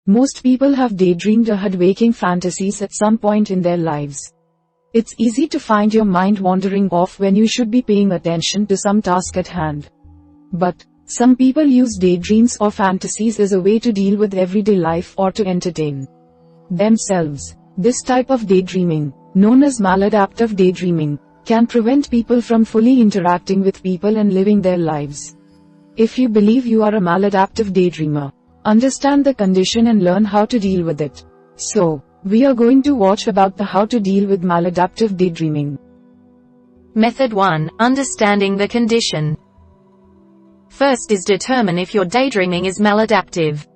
Most people have daydreamed or had waking fantasies at some point in their lives. It's easy to find your mind wandering off when you should be paying attention to some task at hand. But some people use daydreams or fantasies as a way to deal with everyday life or to entertain themselves. This type of daydreaming, known as maladaptive daydreaming, can prevent people from fully interacting with people and living their lives. If you believe you are a maladaptive daydreamer, understand the condition and learn how to deal with it. So, we are going to watch about the how to deal with maladaptive daydreaming. Method 1. Understanding the condition. First is determine if your daydreaming is maladaptive.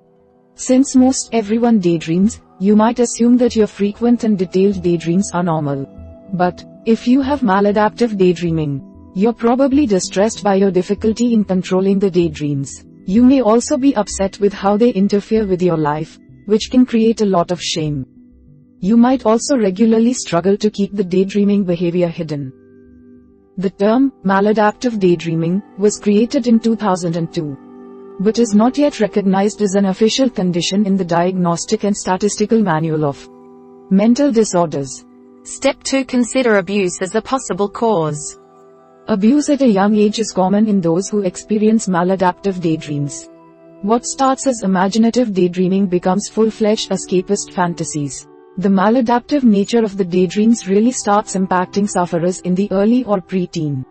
Since most everyone daydreams, you might assume that your frequent and detailed daydreams are normal. But, if you have maladaptive daydreaming, you're probably distressed by your difficulty in controlling the daydreams. You may also be upset with how they interfere with your life, which can create a lot of shame. You might also regularly struggle to keep the daydreaming behavior hidden. The term, maladaptive daydreaming, was created in 2002, but is not yet recognized as an official condition in the Diagnostic and Statistical Manual of Mental Disorders. Step 2. Consider abuse as a possible cause. Abuse at a young age is common in those who experience maladaptive daydreams. What starts as imaginative daydreaming becomes full-fledged escapist fantasies. The maladaptive nature of the daydreams really starts impacting sufferers in the early or pre-teen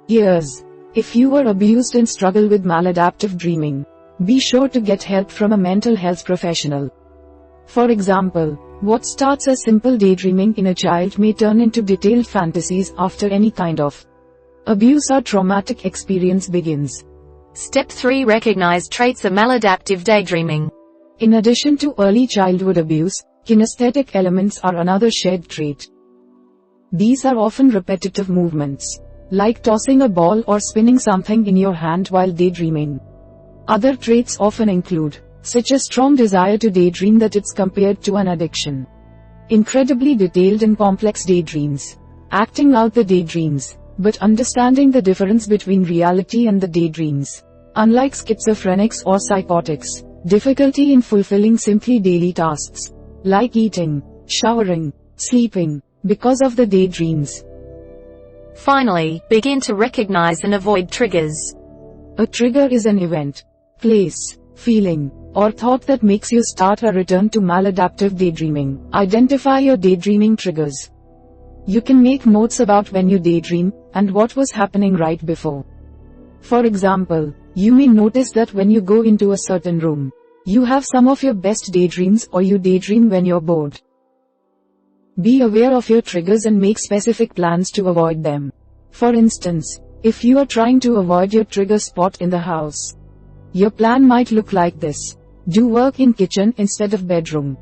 years. If you were abused and struggle with maladaptive dreaming, be sure to get help from a mental health professional. For example, what starts as simple daydreaming in a child may turn into detailed fantasies after any kind of abuse or traumatic experience begins. Step 3. Recognize traits of maladaptive daydreaming. In addition to early childhood abuse, kinesthetic elements are another shared trait. These are often repetitive movements, like tossing a ball or spinning something in your hand while daydreaming. Other traits often include such a strong desire to daydream that it's compared to an addiction. Incredibly detailed and complex daydreams. Acting out the daydreams, but understanding the difference between reality and the daydreams. Unlike schizophrenics or psychotics, difficulty in fulfilling simply daily tasks, like eating, showering, sleeping, because of the daydreams. Finally, begin to recognize and avoid triggers. A trigger is an event, place, feeling, or thought that makes you start or return to maladaptive daydreaming. Identify your daydreaming triggers. You can make notes about when you daydream, and what was happening right before. For example, you may notice that when you go into a certain room, you have some of your best daydreams, or you daydream when you're bored. Be aware of your triggers and make specific plans to avoid them. For instance, if you are trying to avoid your trigger spot in the house, your plan might look like this. Do work in kitchen instead of bedroom.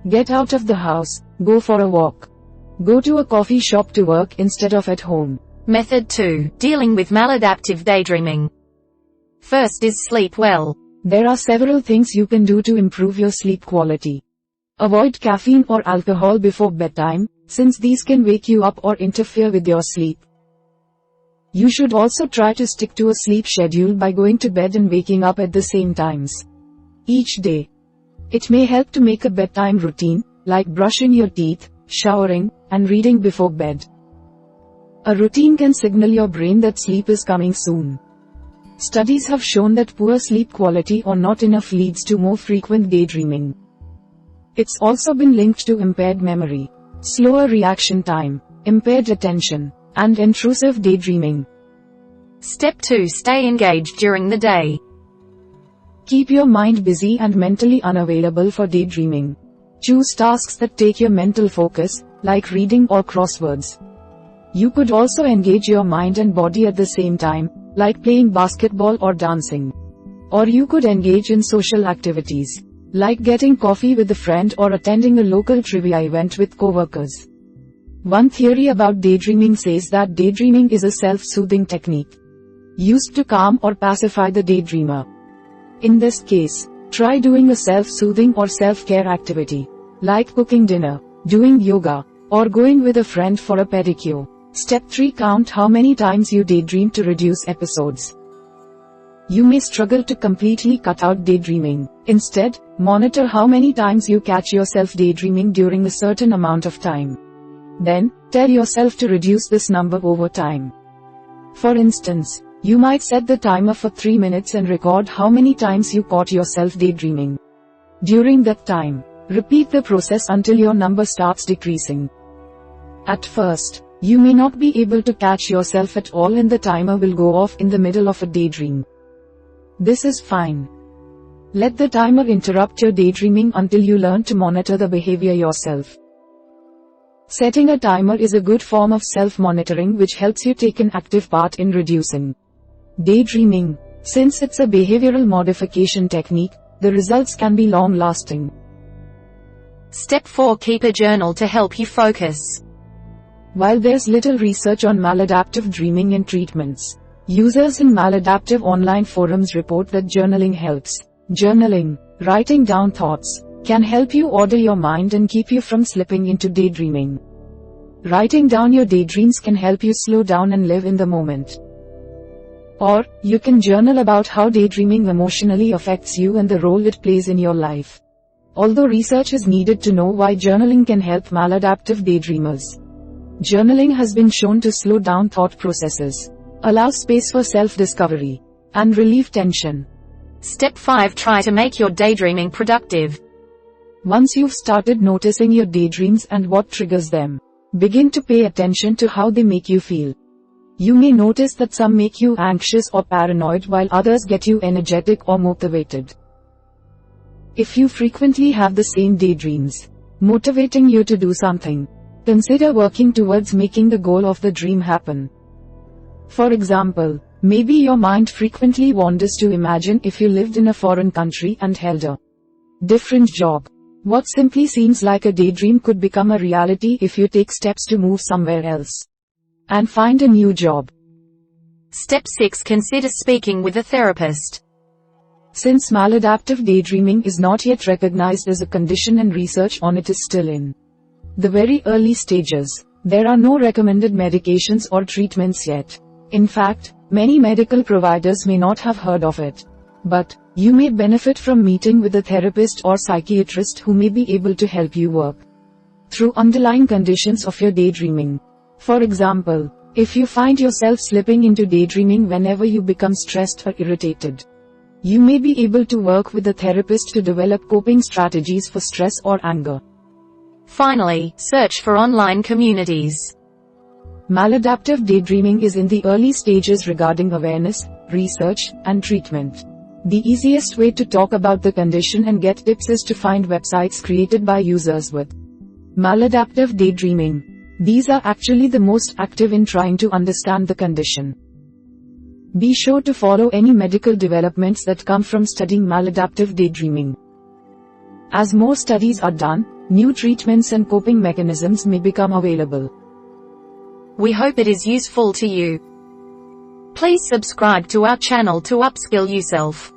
Get out of the house, go for a walk. Go to a coffee shop to work instead of at home. Method 2. Dealing with maladaptive daydreaming. First is sleep well. There are several things you can do to improve your sleep quality. Avoid caffeine or alcohol before bedtime, since these can wake you up or interfere with your sleep. You should also try to stick to a sleep schedule by going to bed and waking up at the same times each day. It may help to make a bedtime routine, like brushing your teeth, showering, and reading before bed. A routine can signal your brain that sleep is coming soon. Studies have shown that poor sleep quality or not enough leads to more frequent daydreaming. It's also been linked to impaired memory, slower reaction time, impaired attention, and intrusive daydreaming. Step 2. Stay engaged during the day. Keep your mind busy and mentally unavailable for daydreaming. Choose tasks that take your mental focus, like reading or crosswords. You could also engage your mind and body at the same time, like playing basketball or dancing. Or you could engage in social activities, like getting coffee with a friend or attending a local trivia event with coworkers. One theory about daydreaming says that daydreaming is a self-soothing technique, used to calm or pacify the daydreamer. In this case, try doing a self-soothing or self-care activity, like cooking dinner, doing yoga, or going with a friend for a pedicure. Step 3. Count how many times you daydream to reduce episodes. You may struggle to completely cut out daydreaming. Instead, Monitor how many times you catch yourself daydreaming during a certain amount of time. Then, tell yourself to reduce this number over time. For instance, you might set the timer for 3 minutes and record how many times you caught yourself daydreaming. During that time, repeat the process until your number starts decreasing. At first, you may not be able to catch yourself at all and the timer will go off in the middle of a daydream. This is fine. Let the timer interrupt your daydreaming until you learn to monitor the behavior yourself. Setting a timer is a good form of self-monitoring which helps you take an active part in reducing daydreaming. Since it's a behavioral modification technique, the results can be long-lasting. Step 4. Keep a journal to help you focus. While there's little research on maladaptive dreaming and treatments, users in maladaptive online forums report that journaling helps. Journaling, writing down thoughts, can help you order your mind and keep you from slipping into daydreaming. Writing down your daydreams can help you slow down and live in the moment. Or, you can journal about how daydreaming emotionally affects you and the role it plays in your life. Although research is needed to know why journaling can help maladaptive daydreamers, journaling has been shown to slow down thought processes, allow space for self-discovery, and relieve tension. Step 5. Try to make your daydreaming productive. Once you've started noticing your daydreams and what triggers them, begin to pay attention to how they make you feel. You may notice that some make you anxious or paranoid while others get you energetic or motivated. If you frequently have the same daydreams, motivating you to do something, consider working towards making the goal of the dream happen. For example, maybe your mind frequently wanders to imagine if you lived in a foreign country and held a different job. What simply seems like a daydream could become a reality if you take steps to move somewhere else and find a new job. Step 6. Consider speaking with a therapist. Since maladaptive daydreaming is not yet recognized as a condition and research on it is still in the very early stages, there are no recommended medications or treatments yet. In fact, many medical providers may not have heard of it. But, you may benefit from meeting with a therapist or psychiatrist who may be able to help you work through underlying conditions of your daydreaming. For example, if you find yourself slipping into daydreaming whenever you become stressed or irritated, you may be able to work with a therapist to develop coping strategies for stress or anger. Finally, search for online communities. Maladaptive daydreaming is in the early stages regarding awareness, research, and treatment. The easiest way to talk about the condition and get tips is to find websites created by users with maladaptive daydreaming. These are actually the most active in trying to understand the condition. Be sure to follow any medical developments that come from studying maladaptive daydreaming. As more studies are done, new treatments and coping mechanisms may become available. We hope it is useful to you. Please subscribe to our channel to upskill yourself.